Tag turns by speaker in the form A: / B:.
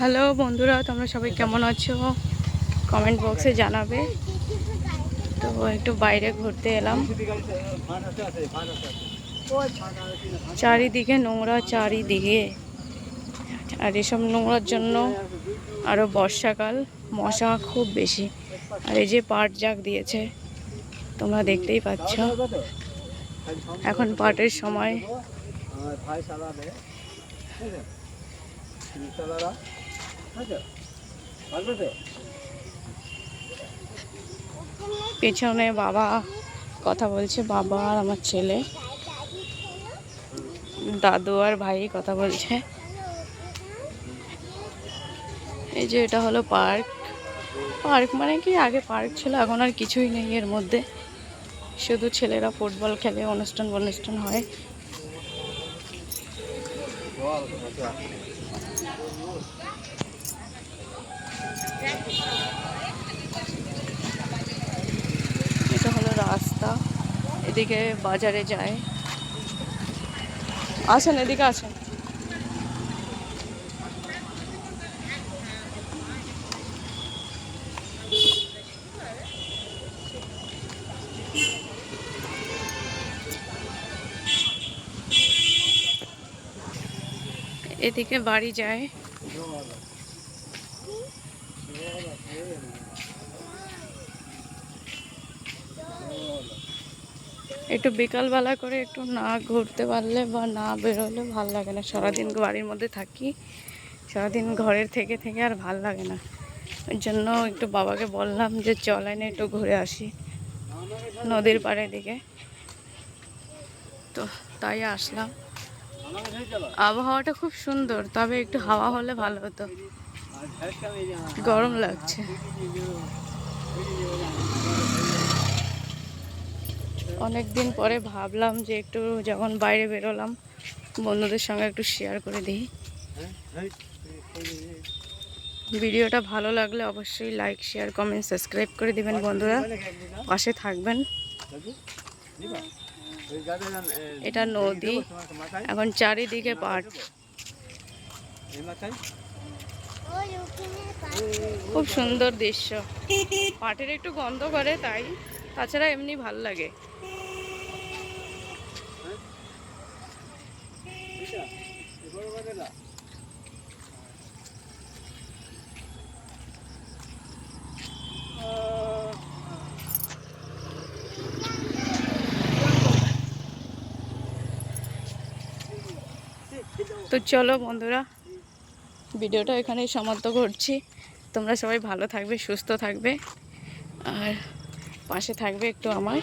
A: Hello বন্ধুরা, তোমরা সবাই কেমন আছো? কমেন্ট বক্সে জানাবে। তো একটু বাইরে ঘুরতে এলাম। চারিদিকে নোংরা, চারিদিকে। আর এসব নোংরার জন্য আরও বর্ষাকাল, মশা খুব বেশি। আর এই যে পাট জাগ দিয়েছে, তোমরা দেখতেই পাচ্ছ। এখন পাটের সময়। পেছনে বাবা কথা বলছে, বাবা আর আমার ছেলে, দাদু আর ভাই কথা বলছে। এই যে এটা হলো পার্ক। পার্ক মানে কি, আগে পার্ক ছিল, এখন আর কিছুই নেই এর মধ্যে। শুধু ছেলেরা ফুটবল খেলে, অনুষ্ঠান হয়। এটা হলো রাস্তা, এদিকে বাজারে যায়। আসেন, এদিকে আসেন। এদিকে বাড়ি যায়। একটু বিকালবেলা করে একটু না ঘুরতে পারলে বা না বেরোলে ভাল লাগে না। সারাদিন বাড়ির মধ্যে থাকি, সারাদিন ঘরের থেকে থেকে আর ভাল লাগে না। ওই জন্য একটু বাবাকে বললাম যে চলেন একটু ঘুরে আসি নদীর পাড়ের দিকে। তো তাই আসলাম। আবহাওয়াটা খুব সুন্দর, তবে একটু হাওয়া হলে ভালো হতো, গরম লাগছে। অনেক দিন পরে ভাবলাম যে একটু যখন বাইরে বেরোলাম, বন্ধুদের সঙ্গে একটু শেয়ার করে দিই। ভিডিওটা ভালো লাগলে অবশ্যই লাইক, শেয়ার, কমেন্ট, সাবস্ক্রাইব করে দিবেন বন্ধুরা, পাশে থাকবেন। এটা নদী, এখন চারিদিকে পাট। খুব সুন্দর দৃশ্য। পাটের একটু গন্ধ করে তাই, তাছাড়া এমনি ভাল লাগে। তো চলো বন্ধুরা, ভিডিওটা এখানেই সমাপ্ত করছি। তোমরা সবাই ভালো থাকবে, সুস্থ থাকবে, আর পাশে থাকবে একটু আমার।